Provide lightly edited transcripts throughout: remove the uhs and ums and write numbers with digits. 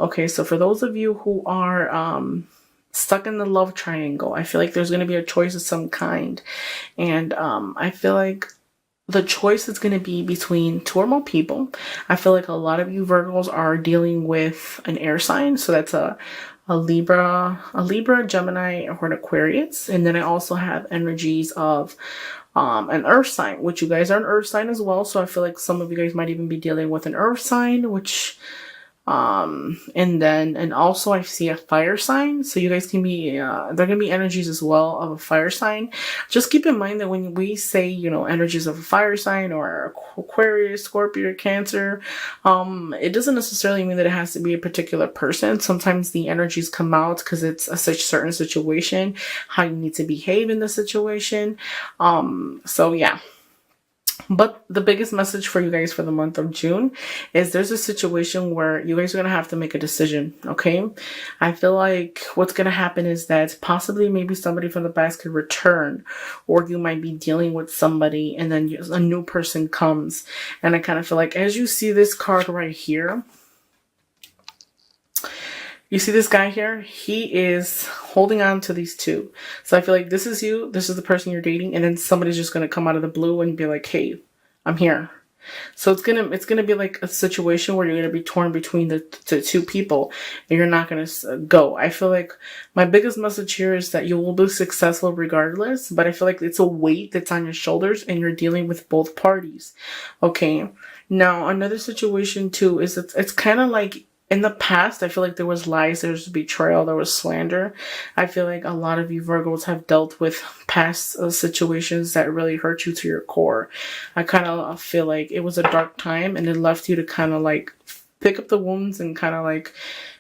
Okay, so for those of you who are stuck in the love triangle, I feel like there's going to be a choice of some kind. And I feel like the choice is going to be between two or more people. I feel like a lot of you Virgos are dealing with an air sign. So that's a Libra, Gemini, or an Aquarius. And then I also have energies of an earth sign, which you guys are an earth sign as well. So I feel like some of you guys might even be dealing with an earth sign, which and also I see a fire sign. So you guys can be, there are going to be energies as well of a fire sign. Just keep in mind that when we say, you know, energies of a fire sign or Aquarius, Scorpio, Cancer, it doesn't necessarily mean that it has to be a particular person. Sometimes the energies come out because it's a such certain situation, how you need to behave in the situation. So yeah. But the biggest message for you guys for the month of June is there's a situation where you guys are going to have to make a decision, okay? I feel like what's going to happen is that possibly maybe somebody from the past could return, or you might be dealing with somebody and then a new person comes. And I kind of feel like as you see this card right here, you see this guy here? He is holding on to these two. So I feel like this is you, this is the person you're dating, and then somebody's just going to come out of the blue and be like, hey, I'm here. So it's gonna be like a situation where you're gonna be torn between the two people, and you're not gonna go. I feel like my biggest message here is that you will be successful regardless, but I feel like it's a weight that's on your shoulders, and you're dealing with both parties. Okay. Now another situation too is it's kind of like, in the past, I feel like there was lies, there was betrayal, there was slander. I feel like a lot of you Virgos have dealt with past situations that really hurt you to your core. I kind of feel like it was a dark time, and it left you to kind of like pick up the wounds and kind of like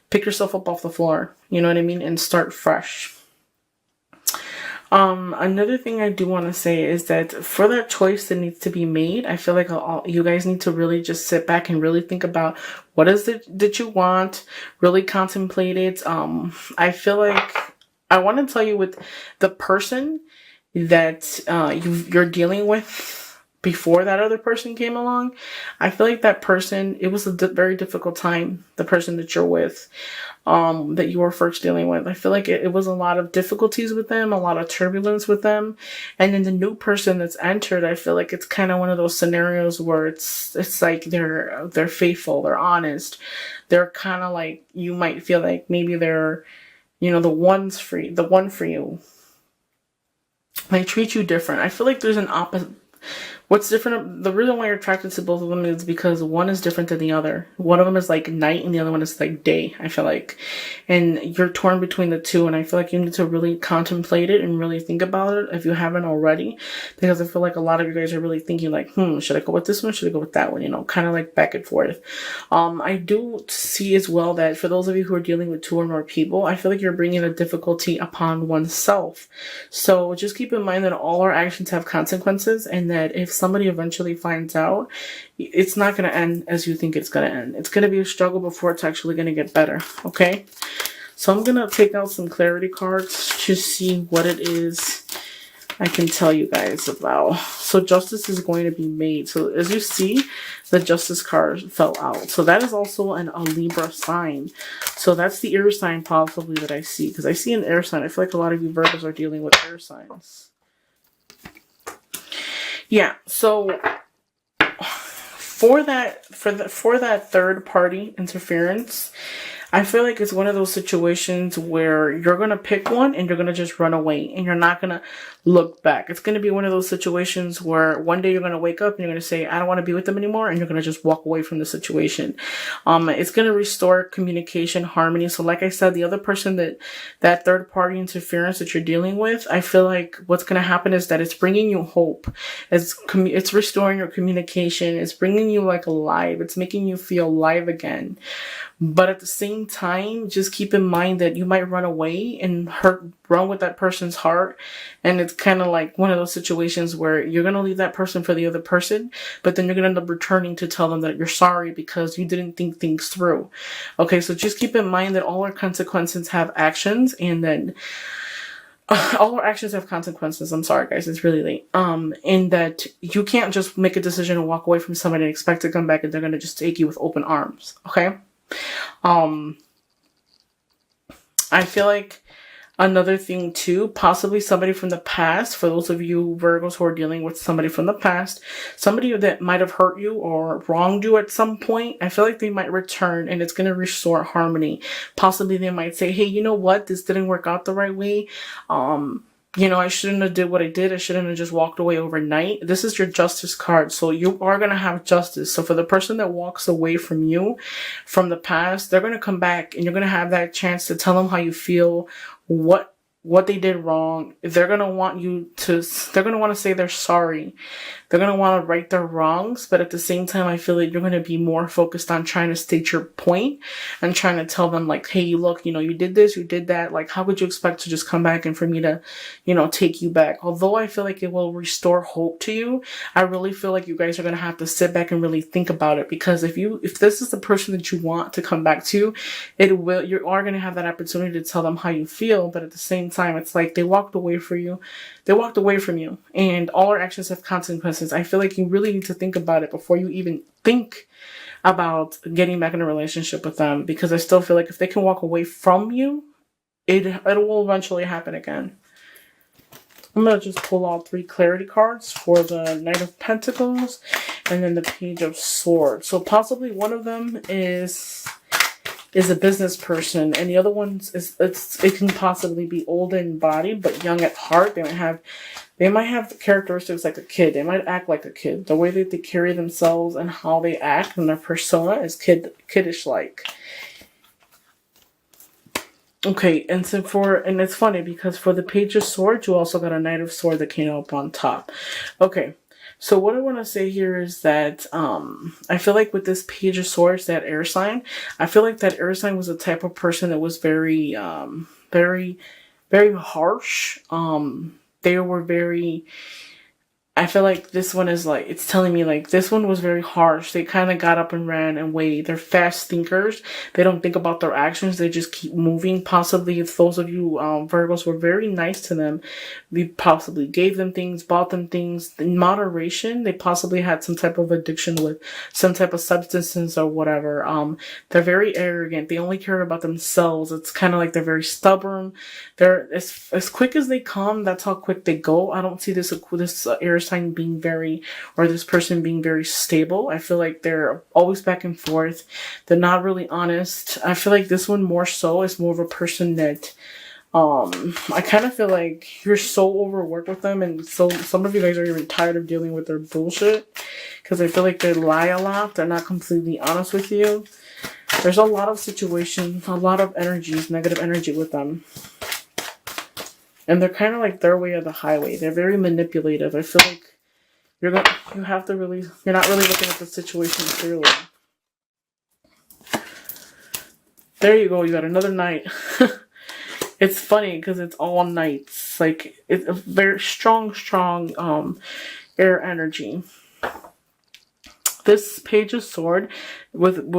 pick yourself up off the floor. You know what I mean? And start fresh. Another thing I do want to say is that for that choice that needs to be made, I feel like you guys need to really just sit back and really think about what is it that you want, really contemplate it. I feel like I want to tell you with the person that you're dealing with before that other person came along, I feel like that person, it was a very difficult time, the person that you're with, that you were first dealing with. I feel like it was a lot of difficulties with them, a lot of turbulence with them. And then the new person that's entered, I feel like it's kind of one of those scenarios where it's like they're faithful, they're honest. They're kind of like, you might feel like maybe they're, you know, the one for you. They treat you different. I feel like there's an opposite. What's different, the reason why you're attracted to both of them is because one is different than the other. One of them is like night and the other one is like day, I feel like. And you're torn between the two, and I feel like you need to really contemplate it and really think about it if you haven't already. Because I feel like a lot of you guys are really thinking like, should I go with this one? Should I go with that one? You know, kind of like back and forth. I do see as well that for those of you who are dealing with two or more people, I feel like you're bringing a difficulty upon oneself. So just keep in mind that all our actions have consequences, and that if somebody eventually finds out, it's not going to end as you think it's going to end. It's going to be a struggle before it's actually going to get better. Okay. So I'm going to take out some clarity cards to see what it is I can tell you guys about. So justice is going to be made. So as you see, the justice card fell out. So that is also a Libra sign. So that's the air sign possibly that I see, because I see an air sign. I feel like a lot of you Virgos are dealing with air signs. Yeah, so for that third party interference, I feel like it's one of those situations where you're going to pick one and you're going to just run away and you're not going to look back. It's going to be one of those situations where one day you're going to wake up and you're going to say, I don't want to be with them anymore. And you're going to just walk away from the situation. It's going to restore communication, harmony. So like I said, the other person that third party interference that you're dealing with, I feel like what's going to happen is that it's bringing you hope. It's restoring your communication. It's bringing you like alive. It's making you feel alive again. But at the same time, just keep in mind that you might run away and run with that person's heart. And it's kind of like one of those situations where you're going to leave that person for the other person, but then you're going to end up returning to tell them that you're sorry because you didn't think things through. Okay, so just keep in mind that all our consequences have actions, and then all our actions have consequences. I'm sorry, guys. It's really late. And that you can't just make a decision and walk away from somebody and expect to come back and they're going to just take you with open arms. Okay? I feel like another thing too, possibly somebody from the past, for those of you Virgos who are dealing with somebody from the past, somebody that might have hurt you or wronged you at some point, I feel like they might return and it's going to restore harmony. Possibly they might say, hey, you know what? This didn't work out the right way. I shouldn't have did what I did. I shouldn't have just walked away overnight. This is your justice card. So you are going to have justice. So for the person that walks away from you from the past, they're going to come back and you're going to have that chance to tell them how you feel, what they did wrong. They're going to want to say they're sorry. They're going to want to right their wrongs, but at the same time, I feel like you're going to be more focused on trying to state your point and trying to tell them like, hey, look, you did this, you did that. Like, how could you expect to just come back and for me to, take you back? Although I feel like it will restore hope to you, I really feel like you guys are going to have to sit back and really think about it, because if this is the person that you want to come back to, you are going to have that opportunity to tell them how you feel. But at the same time, it's like they walked away from you, and all our actions have consequences. I feel like you really need to think about it before you even think about getting back in a relationship with them, because I still feel like if they can walk away from you, it will eventually happen again. I'm going to just pull out 3 clarity cards for the Knight of Pentacles and then the Page of Swords. So possibly one of them is a business person, and the other one it can possibly be old in body but young at heart. They might have characteristics like a kid. They might act like a kid. The way that they carry themselves and how they act and their persona is kiddish like. Okay, and it's funny because for the Page of Swords, you also got a Knight of Swords that came up on top. Okay, so what I want to say here is that I feel like with this Page of Swords, that air sign, I feel like that air sign was the type of person that was very, very, very harsh. They were very, I feel like this one is like, it's telling me like this one was very harsh. They kind of got up and ran away. They're fast thinkers. They don't think about their actions. They just keep moving. Possibly if those of you Virgos were very nice to them, we possibly gave them things, bought them things in moderation. They possibly had some type of addiction with some type of substances or whatever. They're very arrogant. They only care about themselves. It's kind of like they're very stubborn. They're as quick as they come, that's how quick they go. I don't see this air sign being this person being very stable. I feel like they're always back and forth. They're not really honest. I feel like this one more so is more of a person that I kind of feel like you're so overworked with them, and so some of you guys are even tired of dealing with their bullshit, because I feel like they lie a lot. They're not completely honest with you. There's a lot of situations, a lot of energies, negative energy with them. And they're kind of like their way of the highway. They're very manipulative. I feel like you're not really looking at the situation clearly. There you go. You got another Knight. It's funny because it's all Knights. Like, it's a very strong air energy. This Page of Swords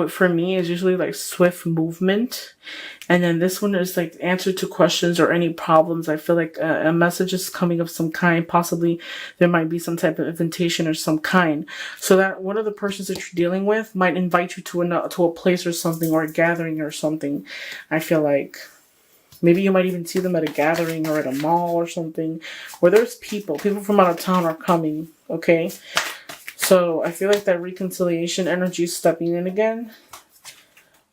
for me is usually like swift movement. And then this one is like answer to questions or any problems. I feel like a message is coming of some kind. Possibly there might be some type of invitation or some kind. So that one of the persons that you're dealing with might invite you to a place or something, or a gathering or something. I feel like maybe you might even see them at a gathering or at a mall or something where there's people from out of town are coming. Okay. So I feel like that reconciliation energy is stepping in again.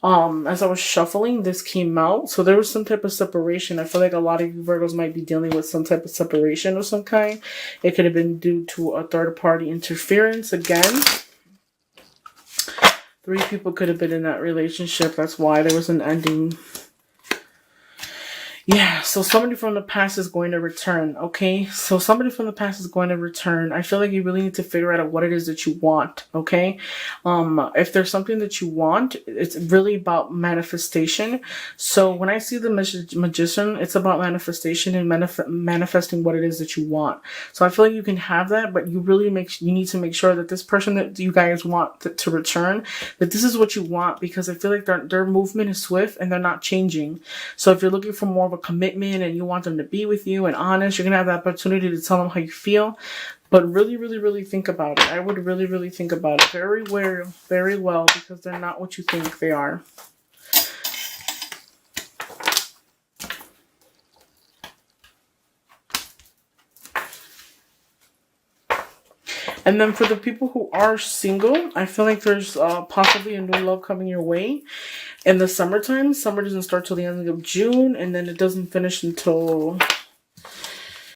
As I was shuffling, this came out. So there was some type of separation. I feel like a lot of you Virgos might be dealing with some type of separation of some kind. It could have been due to a third party interference again. 3 people could have been in that relationship. That's why there was an ending. Yeah, so somebody from the past is going to return, okay? So somebody from the past is going to return. I feel like you really need to figure out what it is that you want, okay? If there's something that you want, it's really about manifestation. So when I see the Magician, it's about manifestation and manifesting what it is that you want. So I feel like you can have that, but you need to make sure that this person that you guys want to return, that this is what you want, because I feel like their movement is swift and they're not changing. So if you're looking for more of a commitment and you want them to be with you and honest, you're gonna have the opportunity to tell them how you feel. But really, really, really think about it. I would really, really think about it very well, because they're not what you think they are. And then for the people who are single, I feel like there's possibly a new love coming your way in the summertime. Summer doesn't start till the end of June, and then it doesn't finish until